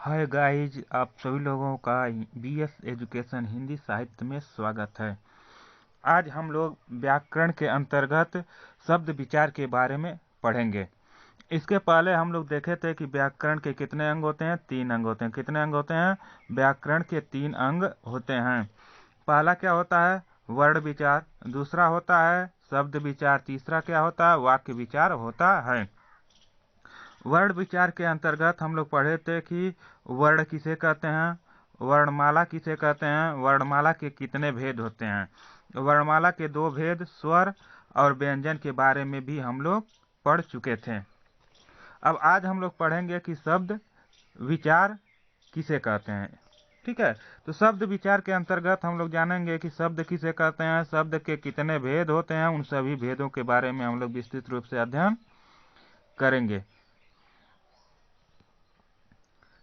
Hi guys, आप सभी लोगों का बीएस एजुकेशन हिंदी साहित्य में स्वागत है। आज हम लोग व्याकरण के अंतर्गत शब्द विचार के बारे में पढ़ेंगे। इसके पहले हम लोग देखे थे कि व्याकरण के कितने अंग होते हैं। 3 अंग होते हैं। कितने अंग होते हैं? व्याकरण के 3 अंग होते हैं। पहला क्या होता है? वर्ण विचार। दूसरा होता है शब्द विचार। तीसरा क्या होता है? वाक्य विचार होता है। वर्ण विचार के अंतर्गत हम लोग पढ़े थे कि वर्ण किसे कहते हैं, वर्णमाला किसे कहते हैं, वर्णमाला के कितने भेद होते हैं। वर्णमाला के 2 भेद, स्वर और व्यंजन के बारे में भी हम लोग पढ़ चुके थे। अब आज हम लोग पढ़ेंगे कि शब्द विचार किसे कहते हैं। ठीक है, तो शब्द विचार के अंतर्गत हम लोग जानेंगे कि शब्द किसे कहते हैं, शब्द के कितने भेद होते हैं। उन सभी भेदों के बारे में हम लोग विस्तृत रूप से अध्ययन करेंगे।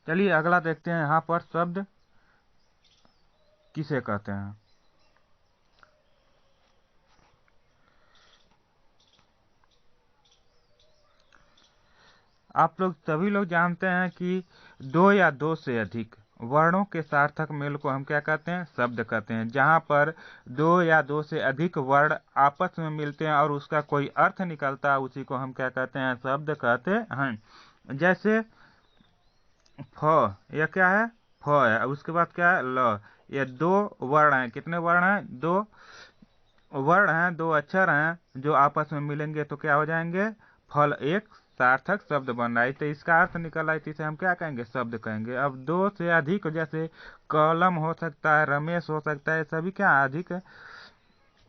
चलिए अगला देखते हैं। यहाँ पर शब्द किसे कहते हैं। आप लोग सभी लोग जानते हैं कि 2 या 2 से अधिक वर्णों के सार्थक मेल को हम क्या कहते हैं? शब्द कहते हैं। जहाँ पर 2 या 2 से अधिक वर्ण आपस में मिलते हैं और उसका कोई अर्थ निकलता है, उसी को हम क्या कहते हैं? शब्द कहते हैं। जैसे फ, यह क्या है? फ है। उसके बाद क्या है? ल। ये 2 वर्ण हैं। कितने वर्ण हैं? 2 वर्ण हैं, 2 अक्षर हैं जो आपस में मिलेंगे तो क्या हो जाएंगे? फल एक सार्थक शब्द बन रहा है। तो इसका अर्थ निकल रहा है, इसे हम क्या कहेंगे? शब्द कहेंगे। अब 2 से अधिक, जैसे कलम हो सकता है, रमेश हो सकता है, सभी क्या अधिक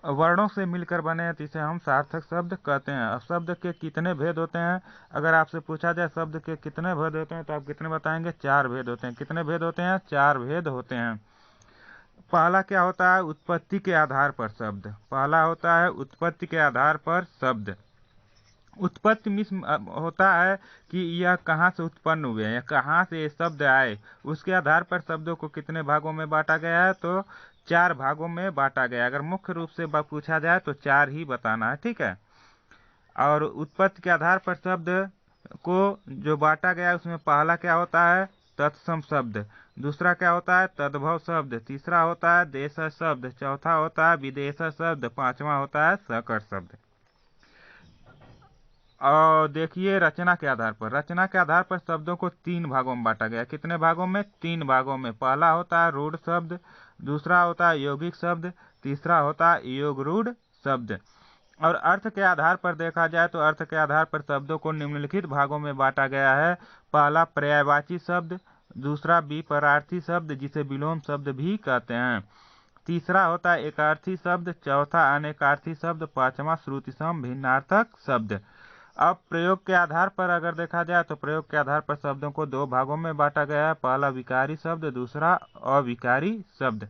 वर्णों से मिलकर बने हैं, तो इसे हम सार्थक शब्द कहते हैं। अब शब्द के कितने भेद होते हैं? अगर आपसे पूछा जाए शब्द के कितने भेद होते हैं तो आप कितने बताएंगे? 4 भेद होते हैं। कितने भेद होते हैं? 4 भेद होते हैं। पहला क्या होता है? उत्पत्ति के आधार पर शब्द। पहला होता है उत्पत्ति के आधार पर शब्द। उत्पत्ति मीन्स होता है कि यह कहाँ से उत्पन्न हुए, या कहाँ से ये शब्द आए। उसके आधार पर शब्दों को कितने भागों में बांटा गया है? तो 4 भागों में बांटा गया। अगर मुख्य रूप से पूछा जाए तो 4 ही बताना है। ठीक है। और उत्पत्ति के आधार पर शब्द को जो बांटा गया है उसमें पहला क्या होता है? तत्सम शब्द। दूसरा क्या होता है? तद्भव शब्द। तीसरा होता है देश शब्द। चौथा होता है विदेश शब्द। पांचवा होता है सकट शब्द। और देखिए रचना के आधार पर शब्दों को 3 भागों में बांटा गया। कितने भागों में? 3 भागों में। पहला होता है रूढ़ शब्द, दूसरा होता है यौगिक शब्द, तीसरा होता है योग रूढ़ शब्द। और अर्थ के आधार पर देखा जाए तो अर्थ के आधार पर शब्दों को निम्नलिखित भागों में बांटा गया है। पहला पर्यायवाची शब्द, दूसरा विपरार्थी शब्द जिसे विलोम शब्द भी कहते हैं, तीसरा होता है एकार्थी शब्द, चौथा अनेकार्थी शब्द, पांचवा श्रुतिसम भिन्नार्थक शब्द। अब प्रयोग के आधार पर अगर देखा जाए तो प्रयोग के आधार पर शब्दों को 2 भागों में बांटा गया है। पहला विकारी शब्द, दूसरा अविकारी शब्द।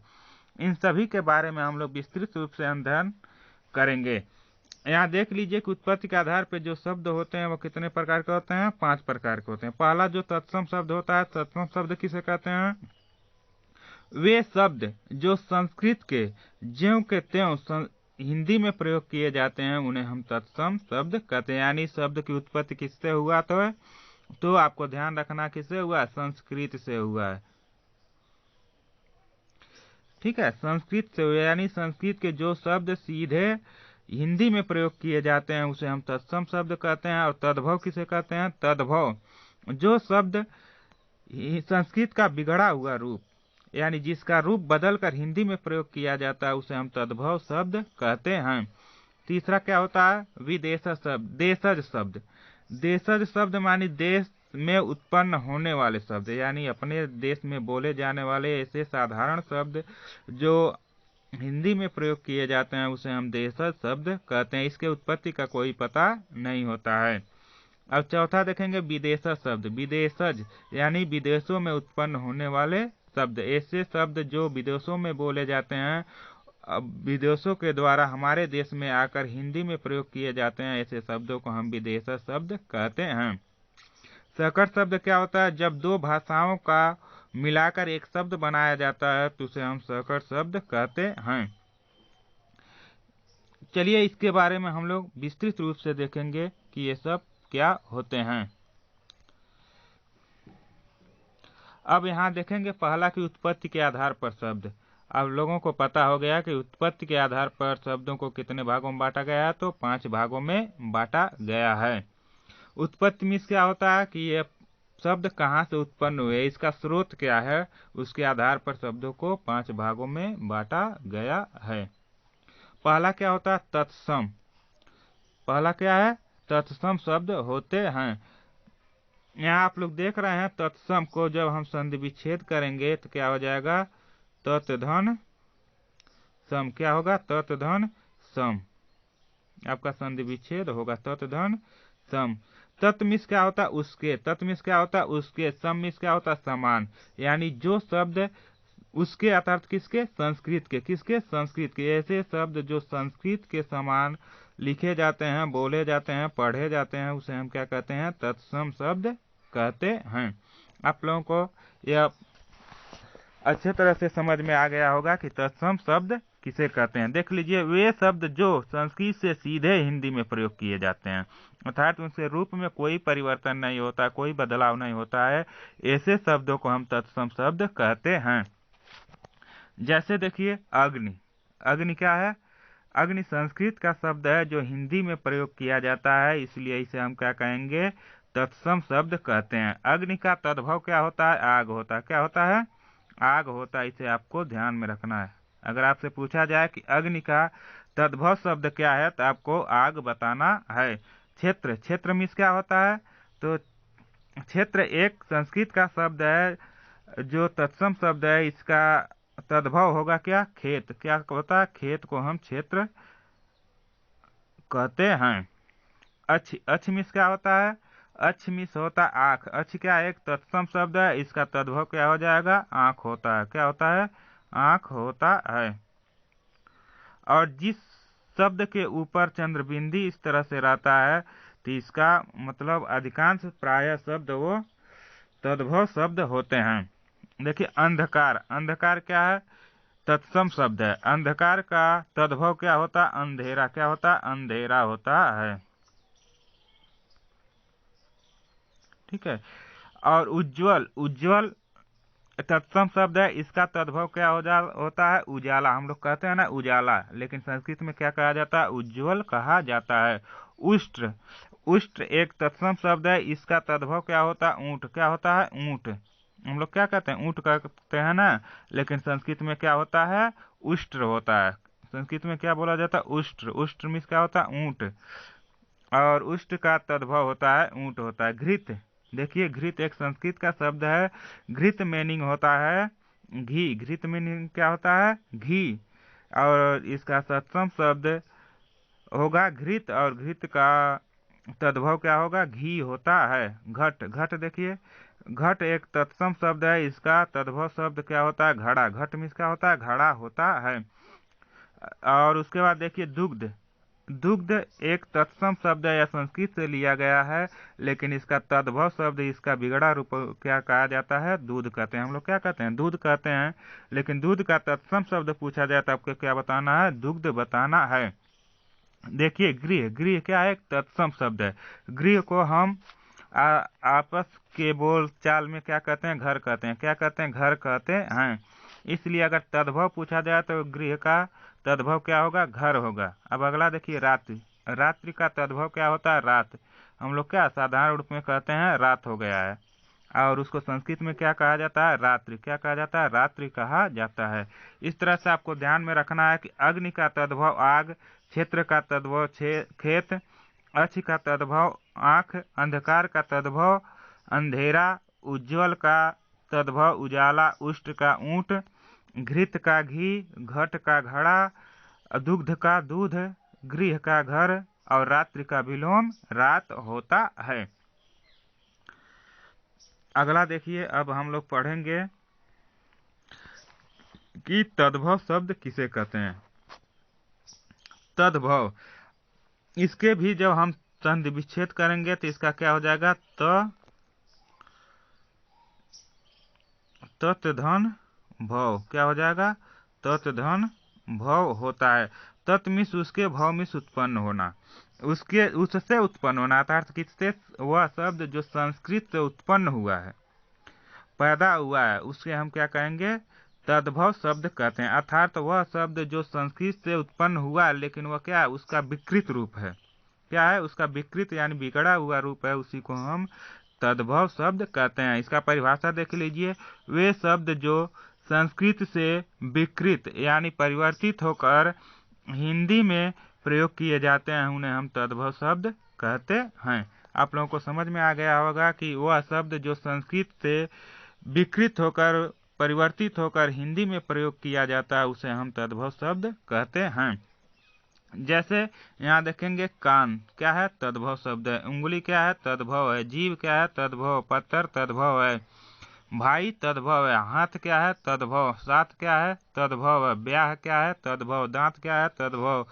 इन सभी के बारे में हम लोग विस्तृत रूप से अध्ययन करेंगे। यहाँ देख लीजिए कि उत्पत्ति के आधार पर जो शब्द होते हैं वो कितने प्रकार के होते हैं? 5 प्रकार के होते हैं। पहला जो तत्सम शब्द होता है, तत्सम शब्द किसे कहते हैं? वे शब्द जो संस्कृत के ज्यों के त्यों हिंदी में प्रयोग किए जाते हैं उन्हें हम तत्सम शब्द कहते हैं। यानी शब्द की उत्पत्ति किससे हुआ? तो आपको ध्यान रखना किससे हुआ? संस्कृत से हुआ है। ठीक है, संस्कृत से हुआ। यानी संस्कृत के जो शब्द सीधे हिंदी में प्रयोग किए जाते हैं उसे हम तत्सम शब्द कहते हैं। और तद्भव किसे कहते हैं? तद्भव जो शब्द संस्कृत का बिगड़ा हुआ रूप, यानी जिसका रूप बदलकर हिंदी में प्रयोग किया जाता है उसे हम तद्भव शब्द कहते हैं। तीसरा क्या होता है? विदेशज शब्द, देशज शब्द। देशज शब्द मानी देश में उत्पन्न होने वाले शब्द, यानी अपने देश में बोले जाने वाले ऐसे साधारण शब्द जो हिंदी में प्रयोग किए जाते हैं उसे हम देशज शब्द कहते हैं। इसके उत्पत्ति का कोई पता नहीं होता है। अब चौथा देखेंगे विदेशज शब्द। विदेशज यानी विदेशों में उत्पन्न होने वाले शब्द, ऐसे शब्द जो विदेशों में बोले जाते हैं, अब विदेशों के द्वारा हमारे देश में आकर हिंदी में प्रयोग किए जाते हैं, ऐसे शब्दों को हम विदेशज शब्द कहते हैं। सकट शब्द क्या होता है? जब 2 भाषाओं का मिलाकर एक शब्द बनाया जाता है तो उसे हम सकट शब्द कहते हैं। चलिए इसके बारे में हम लोग विस्तृत रूप से देखेंगे कि ये सब क्या होते हैं। अब यहाँ देखेंगे पहला की उत्पत्ति के आधार पर शब्द। अब लोगों को पता हो गया कि उत्पत्ति के आधार पर शब्दों को कितने भागों में बांटा गया है, तो 5 भागों में बांटा गया है। उत्पत्ति मीन्स क्या होता है कि ये शब्द कहाँ से उत्पन्न हुए, इसका स्रोत क्या है, उसके आधार पर शब्दों को 5 भागों में बांटा गया है। पहला क्या होता है, तत्सम। पहला क्या है, तत्सम शब्द होते हैं। यहाँ आप लोग देख रहे हैं तत्सम को जब हम संधि विच्छेद करेंगे तो क्या हो जाएगा, तत्धन सम। क्या होगा, तत्धन सम। आपका संधि विच्छेद होगा तत्धन सम। तत्मिस क्या होता है, उसके। तत्मिस क्या होता है, उसके। सम मिस क्या होता है, समान। यानी जो शब्द उसके अर्थात किसके, संस्कृत के। किसके, संस्कृत के। ऐसे शब्द जो संस्कृत के समान लिखे जाते हैं, बोले जाते हैं, पढ़े जाते हैं, उसे हम क्या कहते हैं, तत्सम शब्द कहते हैं। आप लोगों को यह अच्छे तरह से समझ में आ गया होगा कि तत्सम शब्द किसे कहते हैं। देख लीजिए, वे शब्द जो संस्कृत से सीधे हिंदी में प्रयोग किए जाते हैं, अर्थात उनके रूप में कोई परिवर्तन नहीं होता, कोई बदलाव नहीं होता है, ऐसे शब्दों को हम तत्सम शब्द कहते हैं। जैसे देखिए अग्नि। अग्नि क्या है, अग्नि संस्कृत का शब्द है जो हिंदी में प्रयोग किया जाता है, इसलिए इसे हम क्या कहेंगे, तत्सम शब्द कहते हैं। अग्नि का तद्भव क्या होता है, आग होता है। क्या होता है, आग होता है। इसे आपको ध्यान में रखना है। अगर आपसे पूछा जाए कि अग्नि का तद्भव शब्द क्या है, तो आपको आग बताना है। क्षेत्र। क्षेत्र मीन्स क्या होता है, तो क्षेत्र एक संस्कृत का शब्द है जो तत्सम शब्द है, इसका तद्भव होगा क्या, खेत। क्या होता है, खेत को हम क्षेत्र कहते हैं। अच्छ। अच्छ मीन्स क्या होता है, अच्छ मीन्स होता है आँख। अच्छ क्या एक तत्सम शब्द है, इसका तद्भव क्या हो जाएगा, आँख होता है। क्या होता है, आँख होता है। और जिस शब्द के ऊपर चंद्रबिंदी इस तरह से रहता है, तो इसका मतलब अधिकांश प्राय शब्द वो तद्भव शब्द होते हैं। देखिए अंधकार। अंधकार क्या है, तत्सम शब्द है। अंधकार का तद्भव क्या होता है, अंधेरा। क्या होता है, अंधेरा होता है। ठीक है। और उज्जवल। उज्जवल तत्सम शब्द है, इसका तद्भव क्या होता है, उजाला। हम लोग कहते हैं ना उजाला, लेकिन संस्कृत में क्या कहा जाता है, उज्जवल कहा जाता है। उष्ट्र। उष्ट्र एक तत्सम शब्द है, इसका तद्भव क्या होता है, ऊंट। क्या होता है, ऊंट। हम लोग क्या कहते हैं, ऊंट कहते हैं ना, लेकिन संस्कृत में क्या होता है, उष्ट्र होता है। संस्कृत में क्या बोला जाता है, उष्ट्र। उष्ट्र मीन्स क्या होता है, ऊंट। और उष्ट्र का तद्भव होता है, ऊंट होता है। घृत। देखिए घृत एक संस्कृत का शब्द है, घृत मीनिंग होता है घी। घृत मीनिंग क्या होता है, घी। और इसका तत्सम शब्द होगा घृत, और घृत का तद्भव क्या होगा, घी होता है। घट। घट देखिए, घट एक तत्सम शब्द है, इसका तद्भव शब्द क्या होता है, घड़ा। घट मीन्स क्या होता है, घड़ा होता है। और उसके बाद देखिए दुग्ध। दुग्ध एक तत्सम शब्द है, या संस्कृत से लिया गया है, लेकिन इसका तद्भव शब्द, इसका बिगड़ा रूप क्या कहा जाता है, दूध कहते हैं। हम लोग क्या कहते हैं, दूध कहते हैं। लेकिन दूध का तत्सम शब्द पूछा जाए तो आपको क्या बताना है, दुग्ध बताना है। देखिए गृह। गृह क्या है, एक तत्सम शब्द है। गृह को हम आपस के बोल चाल में क्या कहते हैं, घर कहते हैं। क्या कहते हैं, घर कहते हैं। इसलिए अगर तद्भव पूछा जाए तो गृह का तद्भव क्या होगा, घर होगा। अब अगला देखिए रात्रि। रात्रि का तद्भव क्या होता है, रात। हम लोग क्या साधारण रूप में कहते हैं, रात हो गया है। और उसको संस्कृत में क्या कहा जाता है, रात्रि। क्या कहा जाता है, रात्रि कहा जाता है। इस तरह से आपको ध्यान में रखना है कि अग्नि का तद्भव आग, क्षेत्र का तद्भव खेत, अच्छ का तद्भव आँख, अंधकार का तद्भव अंधेरा, उज्जवल का तद्भव उजाला, उष्ट का ऊंट, घृत का घी, घट का घड़ा, दुग्ध का दूध, गृह का घर, और रात्रि का विलोम रात होता है। अगला देखिए, अब हम लोग पढ़ेंगे कि तद्भव शब्द किसे कहते हैं। तद्भव, इसके भी जब हम संधि विच्छेद करेंगे तो इसका क्या हो जाएगा, तत्धन भव। क्या हो जाएगा, तत्धन भव होता है। तत् मिस उसके, भव मिस उत्पन्न होना। उससे उत्पन्न होना, अर्थात किससे, वह शब्द जो संस्कृत से उत्पन्न हुआ है। पैदा हुआ है उसके हम क्या कहेंगे, तद्भव शब्द कहते हैं। अर्थात वह शब्द जो संस्कृत से उत्पन्न हुआ लेकिन वह क्या है, उसका विकृत रूप है। क्या है, उसका विकृत यानी बिगड़ा हुआ रूप है, उसी को हम तद्भव शब्द कहते हैं। इसका परिभाषा देख लीजिए, वे शब्द जो संस्कृत से विकृत यानी परिवर्तित होकर हिंदी में प्रयोग किए जाते हैं उन्हें हम तद्भव शब्द कहते हैं। आप लोगों को समझ में आ गया होगा कि वह शब्द जो संस्कृत से विकृत होकर परिवर्तित होकर हिंदी में प्रयोग किया जाता है उसे हम तद्भव शब्द कहते हैं। जैसे यहाँ देखेंगे, कान क्या है, तद्भव शब्द है। उंगली क्या है, तद्भव है। जीभ क्या है, तद्भव। पत्थर तद्भव है। भाई तद्भव है। हाथ क्या है, तद्भव। साथ क्या है, तद्भव है। ब्याह क्या है, तद्भव। दांत क्या है, तद्भव।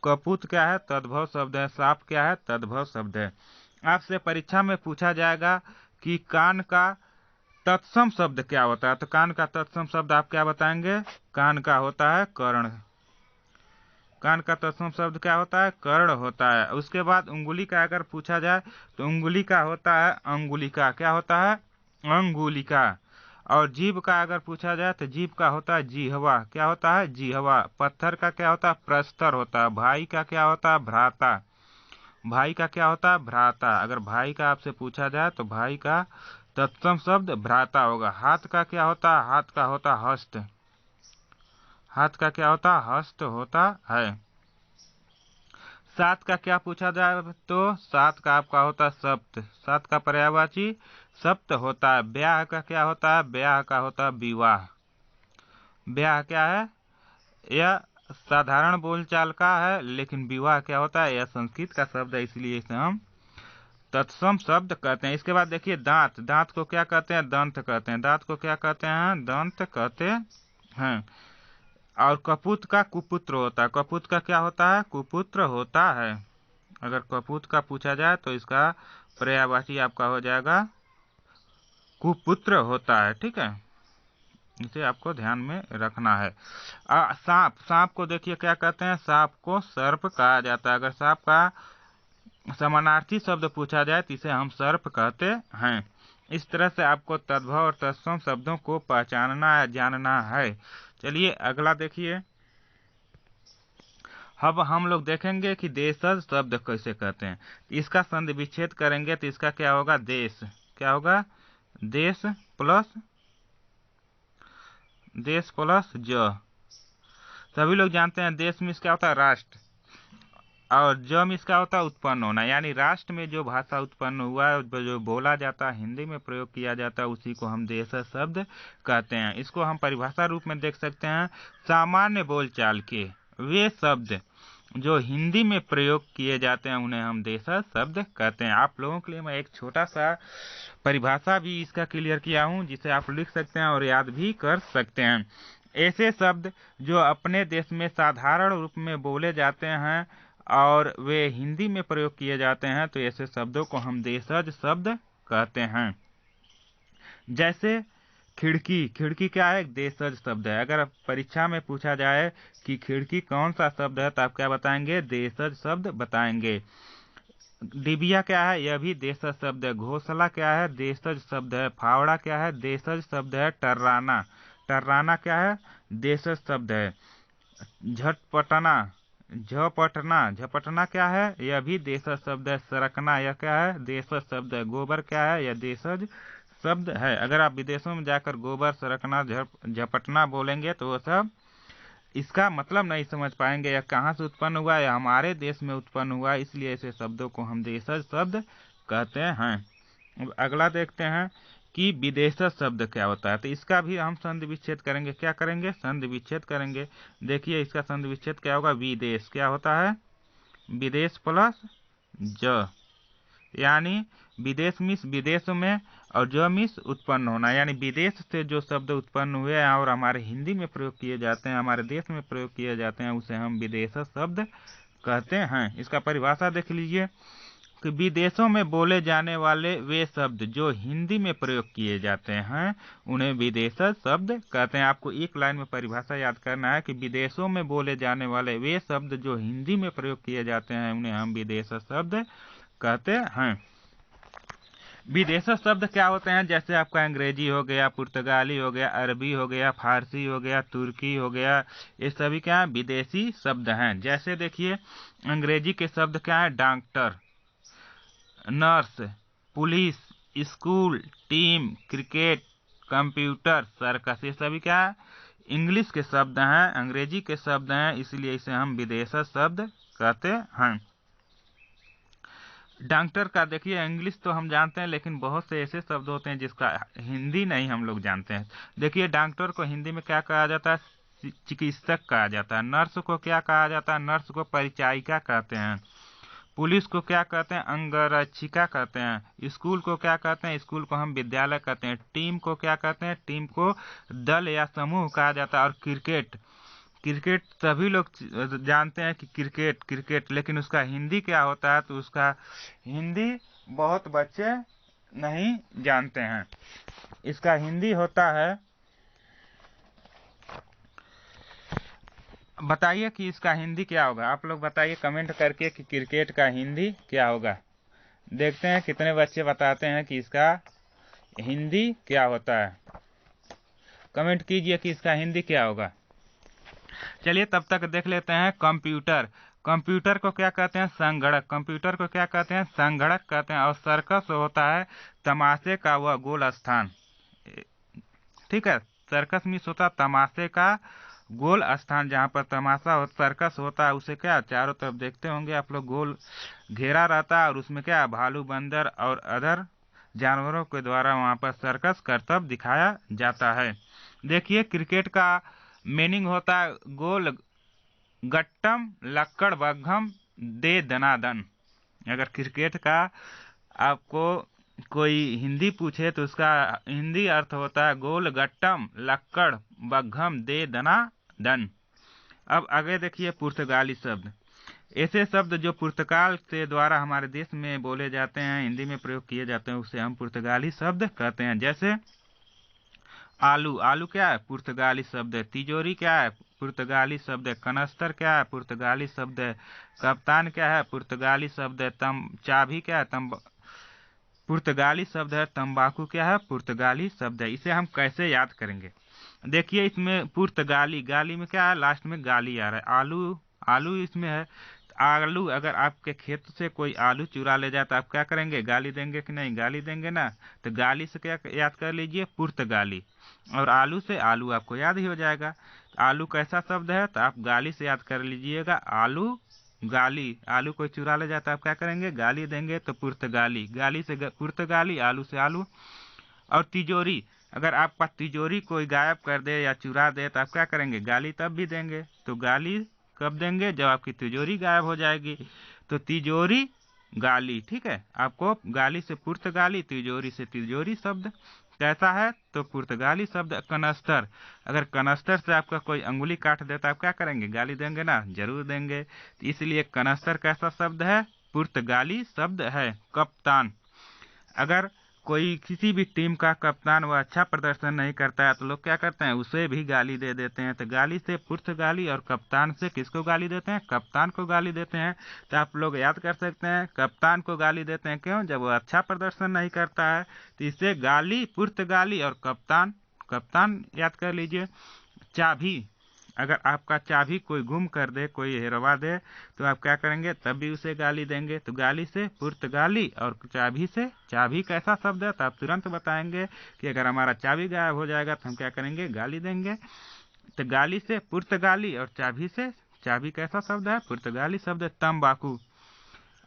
कपूत क्या है, तद्भव शब्द है। सांप क्या है, तद्भव शब्द है। आपसे परीक्षा में पूछा जाएगा कि कान का तत्सम शब्द क्या होता है, तो कान का तत्सम शब्द आप क्या बताएंगे, कान का होता है कर्ण। कान का तत्सम शब्द क्या होता है, कर्ण होता है। उसके बाद उंगली का अगर पूछा जाए तो उंगली का होता है अंगुलिका। क्या होता है, अंगुलिका। और जीभ का अगर पूछा जाए तो जीभ का होता है जिह्वा। क्या होता है, जिह्वा। पत्थर का क्या होता है, प्रस्तर होता है। भाई का क्या होता है, भ्राता। भाई का क्या होता है, भ्राता। अगर भाई का आपसे पूछा जाए तो भाई का तत्सम शब्द भ्राता होगा। हाथ का क्या होता है, हाथ का होता हस्त। हाथ का क्या होता, हस्त होता है। सात का क्या पूछा जाए तो सात का आपका होता सप्त। सात का पर्यायवाची सप्त होता है। ब्याह का क्या होता है, ब्याह का होता है विवाह। ब्याह क्या है, यह साधारण बोलचाल का है, लेकिन विवाह क्या होता है, यह संस्कृत का शब्द है, इसलिए इसे हम तत्सम शब्द कहते हैं। इसके बाद देखिए दांत। दांत को क्या कहते हैं, दंत कहते हैं। दांत को क्या कहते हैं, दंत कहते हैं। और कपूत का कुपुत्र होता है। कपूत का क्या होता है, कुपुत्र होता है। अगर कपूत का पूछा जाए तो इसका पर्यायवाची आपका हो जाएगा कुपुत्र होता है। ठीक है, इसे आपको ध्यान में रखना है। सांप। सांप को देखिए क्या कहते हैं, सांप को सर्प कहा जाता है। अगर सांप का समानार्थी शब्द पूछा जाए तो इसे हम सर्प कहते हैं। इस तरह से आपको तद्भव और तत्सम शब्दों को पहचानना या जानना है। चलिए अगला देखिए। अब हम लोग देखेंगे कि देशज शब्द कैसे कहते हैं। इसका संधि विच्छेद करेंगे तो इसका क्या होगा, देश। क्या होगा, देश प्लस ज। सभी लोग जानते हैं देश में क्या होता है, राष्ट्र। और ज में इसका होता है उत्पन्न होना, यानी राष्ट्र में जो भाषा उत्पन्न हुआ है, जो बोला जाता है, हिंदी में प्रयोग किया जाता है, उसी को हम देशज शब्द कहते हैं। इसको हम परिभाषा रूप में देख सकते हैं, सामान्य बोलचाल के वे शब्द जो हिंदी में प्रयोग किए जाते हैं उन्हें हम देशज शब्द कहते हैं। आप लोगों के लिए मैं एक छोटा सा परिभाषा भी इसका क्लियर किया हूं, जिसे आप लिख सकते हैं और याद भी कर सकते हैं। ऐसे शब्द जो अपने देश में साधारण रूप में बोले जाते हैं और वे हिंदी में प्रयोग किए जाते हैं, तो ऐसे शब्दों को हम देशज शब्द कहते हैं। जैसे खिड़की। खिड़की क्या है, एक देशज शब्द है। अगर परीक्षा में पूछा जाए कि खिड़की कौन सा शब्द है तो आप क्या बताएंगे, देशज शब्द बताएंगे। डिबिया क्या है, यह भी देशज शब्द है। घोंसला क्या है, देशज शब्द है। फावड़ा क्या है, देशज शब्द है। टर्राना। टर्राना क्या है, देशज शब्द है। झटपटना। झपटना। झपटना क्या है, यह भी देशज शब्द है। सरकना यह क्या है, देशज शब्द है। गोबर क्या है, यह देशज शब्द है। अगर आप विदेशों में जाकर गोबर, सरकना, झपटना बोलेंगे तो वो सब इसका मतलब नहीं समझ पाएंगे, यह कहाँ से उत्पन्न हुआ, या हमारे देश में उत्पन्न हुआ, इसलिए ऐसे शब्दों को हम देशज शब्द कहते हैं। अब अगला देखते हैं कि विदेशज शब्द क्या होता है। तो इसका भी हम संधि विच्छेद करेंगे। क्या करेंगे, संधि विच्छेद करेंगे। देखिए इसका संधि विच्छेद क्या होगा, विदेश क्या होता है, विदेश प्लस ज, यानी विदेश मीन्स विदेश में, और ज मीन्स उत्पन्न होना, यानी विदेश से जो शब्द उत्पन्न हुए हैं और हमारे हिंदी में प्रयोग किए जाते हैं, हमारे देश में प्रयोग किए जाते हैं, उसे हम विदेशज शब्द कहते हैं। इसका परिभाषा देख लीजिए कि विदेशों में बोले जाने वाले वे शब्द जो हिंदी में प्रयोग किए जाते हैं उन्हें विदेशज शब्द कहते हैं। आपको एक लाइन में परिभाषा याद करना है कि विदेशों में बोले जाने वाले वे शब्द जो हिंदी में प्रयोग किए जाते हैं उन्हें हम विदेशज शब्द कहते हैं। विदेशी शब्द क्या होते हैं? जैसे आपका अंग्रेजी हो गया, पुर्तगाली हो गया, अरबी हो गया, फारसी हो गया, तुर्की हो गया, ये सभी क्या है? विदेशी शब्द हैं। जैसे देखिए अंग्रेजी के शब्द क्या है? Doctor, nurse, police, school, team, cricket, computer, circus, ये सभी क्या है? इंग्लिश के शब्द हैं, अंग्रेजी के शब्द हैं, इसलिए इसे हम विदेशी शब्द कहते हैं। डॉक्टर का देखिए इंग्लिश तो हम जानते हैं, लेकिन बहुत से ऐसे शब्द होते हैं जिसका हिंदी नहीं हम लोग जानते हैं। देखिए डॉक्टर को हिंदी में क्या कहा जाता है? चिकित्सक कहा जाता है। नर्स को क्या कहा जाता है? नर्स को परिचारिका कहते हैं। पुलिस को क्या कहते हैं? अंगरक्षिका कहते हैं। स्कूल को क्या कहते हैं? स्कूल को हम विद्यालय कहते हैं। टीम को क्या कहते हैं? टीम को दल या समूह कहा जाता है। और क्रिकेट, क्रिकेट सभी लोग जानते हैं कि क्रिकेट क्रिकेट, लेकिन उसका हिंदी क्या होता है? तो उसका हिंदी बहुत बच्चे नहीं जानते हैं। इसका हिंदी होता है, बताइए कि इसका हिंदी क्या होगा? आप लोग बताइए कमेंट करके कि क्रिकेट का हिंदी क्या होगा। देखते हैं कितने बच्चे बताते हैं कि इसका हिंदी क्या होता है। कमेंट कीजिए कि इसका हिंदी क्या होगा। चलिए तब तक देख लेते हैं कंप्यूटर। कंप्यूटर को क्या कहते हैं? संगणक। कंप्यूटर को क्या कहते हैं? संगणक कहते हैं। और सर्कस होता है तमाशे का वह गोल स्थान। ठीक है, सर्कस मीन्स होता है तमाशे का गोल स्थान, जहाँ पर तमाशा हो, सर्कस होता है, उसे क्या चारों तरफ देखते होंगे आप लोग, गोल घेरा रहता है और उसमें क्या भालू, बंदर और अदर जानवरों के द्वारा वहाँ पर सर्कस करतब दिखाया जाता है। देखिए क्रिकेट का मीनिंग होता है गोल गट्टम लक्कड़ बग्घम दे दनादन। अगर क्रिकेट का आपको कोई हिंदी पूछे तो उसका हिंदी अर्थ होता है गोल गट्टम लक्कड़ बग्घम दे दना दन। अब आगे देखिए पुर्तगाली शब्द। ऐसे शब्द जो पुर्तगाल से द्वारा हमारे देश में बोले जाते हैं, हिंदी में प्रयोग किए जाते हैं, उसे हम पुर्तगाली शब्द कहते हैं। जैसे आलू, आलू क्या है? पुर्तगाली शब्द है। तिजोरी क्या है? पुर्तगाली शब्द है। कनस्तर क्या है? पुर्तगाली शब्द है। कप्तान क्या है? पुर्तगाली शब्द है। चाबी क्या है? पुर्तगाली शब्द है। तंबाकू क्या है? पुर्तगाली शब्द है। इसे हम कैसे याद करेंगे? देखिए इसमें पुर्तगाली, गाली में क्या है? लास्ट में गाली आ रहा है। आलू, आलू इसमें है। आलू, अगर आपके खेत से कोई आलू चुरा ले जाए तो आप क्या करेंगे? गाली देंगे कि नहीं? गाली देंगे ना। तो गाली से क्या याद कर लीजिए? पुर्तगाली। और आलू से आलू आपको याद ही हो जाएगा। आलू कैसा शब्द है? तो आप गाली से याद कर लीजिएगा। आलू गाली, आलू कोई चुरा ले जाता है आप क्या करेंगे? गाली देंगे। तो पुर्तगाली, गाली से पुर्तगाली, आलू से आलू। और तिजोरी, अगर आपका तिजोरी कोई गायब कर दे या चुरा दे तो आप क्या करेंगे? गाली तब भी देंगे। तो गाली कब देंगे? जब आपकी तिजोरी गायब हो जाएगी। तो तिजोरी गाली, ठीक है। आपको गाली से पुर्तगाली, तिजोरी से तिजोरी शब्द कैसा है? तो पुर्तगाली शब्द। कनस्तर, अगर कनस्तर से आपका कोई अंगुली काट देता आप क्या करेंगे? गाली देंगे ना? जरूर देंगे। तो इसलिए कनस्तर कैसा शब्द है? पुर्तगाली शब्द है। कप्तान, अगर कोई किसी भी टीम का कप्तान वह अच्छा प्रदर्शन नहीं करता है तो लोग क्या करते हैं? उसे भी गाली दे देते हैं। तो गाली से पुर्तगाली और कप्तान से किसको गाली देते हैं? कप्तान को गाली देते हैं। तो आप लोग याद कर सकते हैं कप्तान को गाली देते हैं क्यों? जब वह अच्छा प्रदर्शन नहीं करता है। तो इसे गाली, पुर्तगाली और कप्तान, कप्तान याद कर लीजिए। चाबी, अगर आपका चाबी कोई गुम कर दे, कोई हेरवा दे तो आप क्या करेंगे? तब भी उसे गाली देंगे। तो गाली से पुर्तगाली और चाबी से, चाबी कैसा शब्द है? तो आप तुरंत बताएंगे कि अगर हमारा चाबी गायब हो जाएगा तो हम क्या करेंगे? गाली देंगे। तो गाली से पुर्तगाली और चाबी से, चाबी कैसा शब्द है? पुर्तगाली शब्द है। तंबाकू,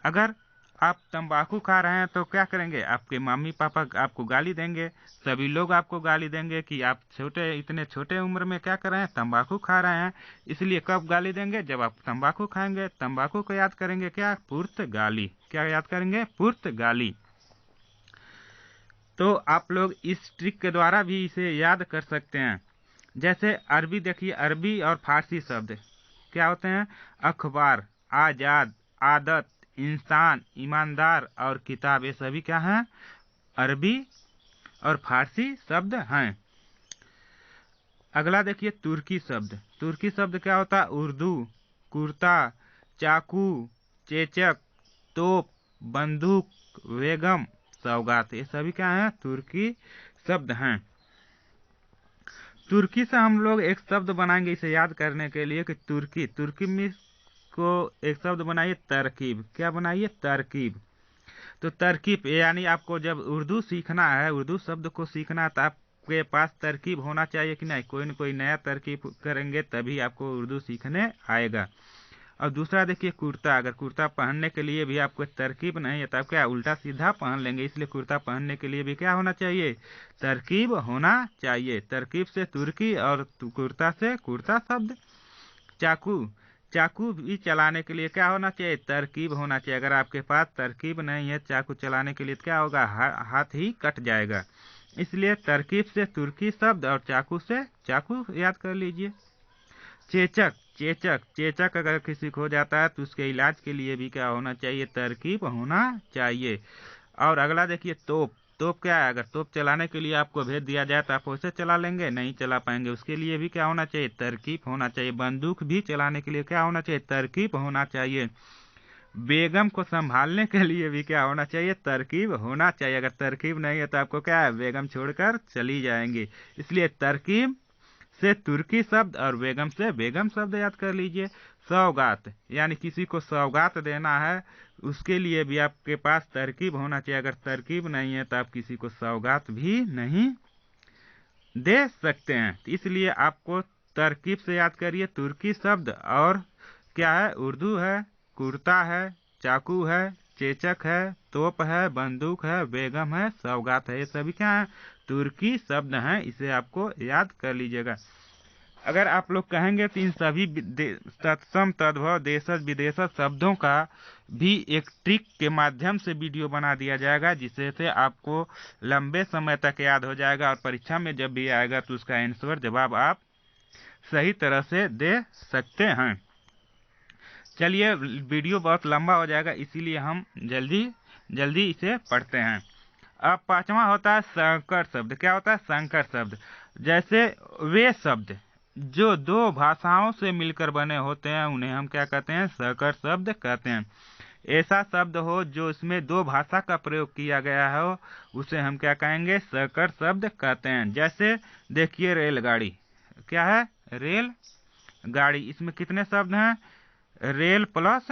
अगर आप तंबाकू खा रहे हैं तो क्या करेंगे? आपके मम्मी पापा आपको गाली देंगे, सभी लोग आपको गाली देंगे कि आप छोटे, इतने छोटे उम्र में क्या कर रहे हैं? तंबाकू खा रहे हैं। इसलिए कब गाली देंगे? जब आप तंबाकू खाएंगे। तंबाकू को याद करेंगे क्या? पुर्तगाली। क्या याद करेंगे? पुर्तगाली। तो आप लोग इस ट्रिक के द्वारा भी इसे याद कर सकते हैं। जैसे अरबी देखिए, अरबी और फारसी शब्द क्या होते हैं? अखबार, आजाद, आदत, इंसान, ईमानदार और किताब, ये सभी क्या हैं? अरबी और फारसी शब्द हैं। अगला देखिए तुर्की शब्द। तुर्की शब्द क्या होता है? उर्दू, कुर्ता, चाकू, चेचक, तोप, बंदूक, बेगम, सौगात, ये सभी क्या हैं? तुर्की शब्द हैं। तुर्की से हम लोग एक शब्द बनाएंगे इसे याद करने के लिए कि तुर्की में को एक शब्द बनाइए तरकीब। क्या बनाइए? तरकीब। तो तरकीब यानी आपको जब उर्दू सीखना है, उर्दू शब्द को सीखना है, तो आपके पास तरकीब होना चाहिए कि नहीं? कोई न कोई नया तरकीब करेंगे तभी आपको उर्दू सीखने आएगा। और दूसरा देखिए कुर्ता, अगर कुर्ता पहनने के लिए भी आपको तरकीब नहीं है तो आप क्या उल्टा सीधा पहन लेंगे, इसलिए कुर्ता पहनने के लिए भी क्या होना चाहिए? तरकीब होना चाहिए। तरकीब से तुर्की और कुर्ता से कुर्ता शब्द। चाकू, चाकू भी चलाने के लिए क्या होना चाहिए? तरकीब होना चाहिए। अगर आपके पास तरकीब नहीं है चाकू चलाने के लिए तो क्या होगा? हाथ ही कट जाएगा। इसलिए तरकीब से तुर्की शब्द और चाकू से चाकू याद कर लीजिए। चेचक, चेचक अगर किसी को हो जाता है तो उसके इलाज के लिए भी क्या होना चाहिए? तरकीब होना चाहिए। और अगला देखिए तोप। तोप क्या है? अगर तोप चलाने के लिए आपको भेज दिया जाए तो आप वैसे चला लेंगे? नहीं चला पाएंगे, उसके लिए भी क्या होना चाहिए? तरकीब होना चाहिए। बंदूक भी चलाने के लिए क्या होना चाहिए? तरकीब होना चाहिए। बेगम को संभालने के लिए भी क्या होना चाहिए? तरकीब होना चाहिए। अगर तरकीब नहीं है तो आपको क्या है? बेगम छोड़कर चली जाएंगी। इसलिए तरकीब से तुर्की शब्द और बेगम से बेगम शब्द याद कर लीजिए। सौगात यानी किसी को सौगात देना है, उसके लिए भी आपके पास तरकीब होना चाहिए। अगर तरकीब नहीं है तो आप किसी को सौगात भी नहीं दे सकते हैं। इसलिए आपको तरकीब से याद करिए। तुर्की शब्द और क्या है? उर्दू है, कुर्ता है, चाकू है, चेचक है, तोप है, बंदूक है, बेगम है, सौगात है, ये सभी क्या है? तुर्की शब्द हैं। इसे आपको याद कर लीजिएगा। अगर आप लोग कहेंगे तो इन सभी तत्सम, तद्भव, देशज, विदेशज शब्दों का भी एक ट्रिक के माध्यम से वीडियो बना दिया जाएगा, जिससे आपको लंबे समय तक याद हो जाएगा और परीक्षा में जब भी आएगा तो उसका आंसर जवाब आप सही तरह से दे सकते हैं। चलिए, वीडियो बहुत लंबा हो जाएगा, इसीलिए हम जल्दी इसे पढ़ते हैं। अब पांचवा होता है संकर शब्द। क्या होता है? संकर शब्द। जैसे वे शब्द जो दो भाषाओं से मिलकर बने होते हैं उन्हें हम क्या कहते हैं? संकर शब्द कहते हैं। ऐसा शब्द हो जो इसमें दो भाषा का प्रयोग किया गया हो उसे हम क्या कहेंगे? संकर शब्द कहते हैं। जैसे देखिए रेलगाड़ी। क्या है? रेल गाड़ी। इसमें कितने शब्द हैं? रेल प्लस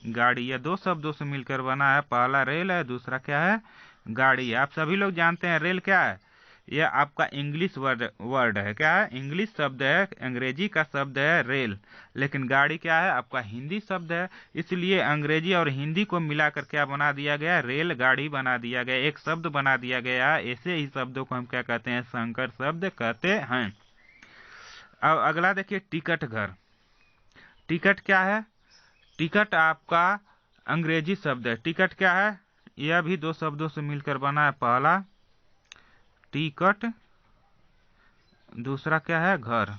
गाड़ी। यह दो शब्दों से मिलकर बना है। पहला रेल है, दूसरा क्या है? गाड़ी है। आप सभी लोग जानते हैं रेल क्या है? यह आपका इंग्लिश वर्ड है। क्या है? इंग्लिश शब्द है, अंग्रेजी का शब्द है रेल। लेकिन गाड़ी क्या है? आपका हिंदी शब्द है। इसलिए अंग्रेजी और हिंदी को मिलाकर क्या बना दिया गया? रेल गाड़ी बना दिया गया, एक शब्द बना दिया गया। ऐसे ही शब्दों को हम क्या कहते हैं? संकर शब्द कहते हैं। अब अगला देखिए टिकट घर। टिकट क्या है? टिकट आपका अंग्रेजी शब्द है। टिकट क्या है? यह भी दो शब्दों से मिलकर बना है। पहला टिकट, दूसरा क्या है? घर।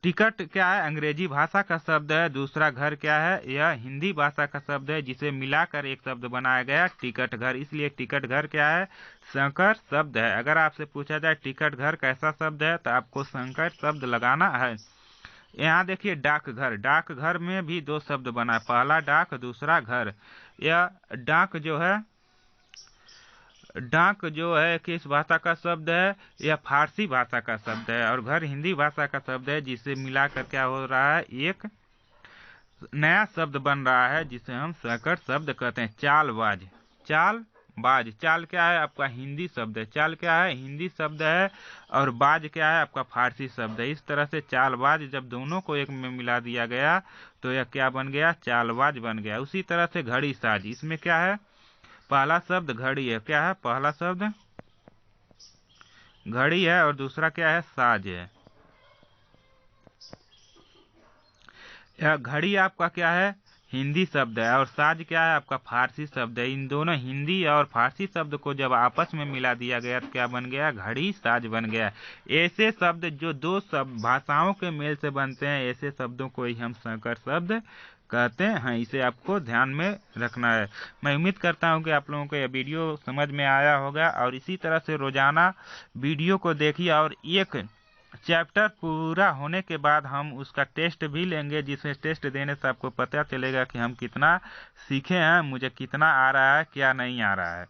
टिकट क्या है? अंग्रेजी भाषा का शब्द है। दूसरा घर क्या है? यह हिंदी भाषा का शब्द है, जिसे मिलाकर एक शब्द बनाया गया टिकट घर। इसलिए टिकट घर क्या है? संकर शब्द है। अगर आपसे पूछा जाए टिकट घर कैसा शब्द है तो आपको संकर शब्द लगाना है। यहाँ देखिए डाकघर। डाकघर में भी दो शब्द बना, पहला डाक, दूसरा घर। यह डाक जो है किस भाषा का शब्द है? यह फारसी भाषा का शब्द है। और घर हिंदी भाषा का शब्द है, जिसे मिलाकर क्या हो रहा है? एक नया शब्द बन रहा है, जिसे हम संकर शब्द कहते हैं। चालबाज। चाल क्या है? आपका हिंदी शब्द है। चाल क्या है? हिंदी शब्द है। और बाज क्या है? आपका फारसी शब्द है। इस तरह से चालबाज जब दोनों को एक में मिला दिया गया तो यह क्या बन गया? चालबाज बन गया। उसी तरह से घड़ी साज। इसमें क्या है? पहला शब्द घड़ी है। क्या है? पहला शब्द घड़ी है और दूसरा क्या है? साज है। यह घड़ी आपका क्या है? हिंदी शब्द है। और साज क्या है? आपका फारसी शब्द है। इन दोनों हिंदी और फारसी शब्द को जब आपस में मिला दिया गया तो क्या बन गया? घड़ी साज बन गया। ऐसे शब्द जो दो भाषाओं के मेल से बनते हैं, ऐसे शब्दों को ही हम संकर शब्द कहते हैं। इसे आपको ध्यान में रखना है। मैं उम्मीद करता हूं कि आप लोगों को यह वीडियो समझ में आया होगा और इसी तरह से रोजाना वीडियो को देखिए और एक चैप्टर पूरा होने के बाद हम उसका टेस्ट भी लेंगे, जिसमें टेस्ट देने से आपको पता चलेगा कि हम कितना सीखे हैं, मुझे कितना आ रहा है, क्या नहीं आ रहा है।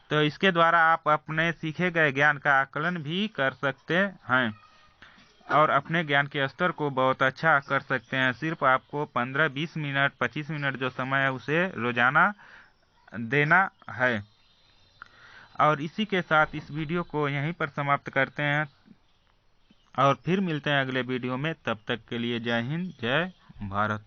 तो इसके द्वारा आप अपने सीखे गए ज्ञान का आकलन भी कर सकते हैं और अपने ज्ञान के स्तर को बहुत अच्छा कर सकते हैं। सिर्फ आपको 15-20 मिनट 25 मिनट जो समय है उसे रोजाना देना है। और इसी के साथ इस वीडियो को यहीं पर समाप्त करते हैं और फिर मिलते हैं अगले वीडियो में। तब तक के लिए जय हिंद, जय भारत।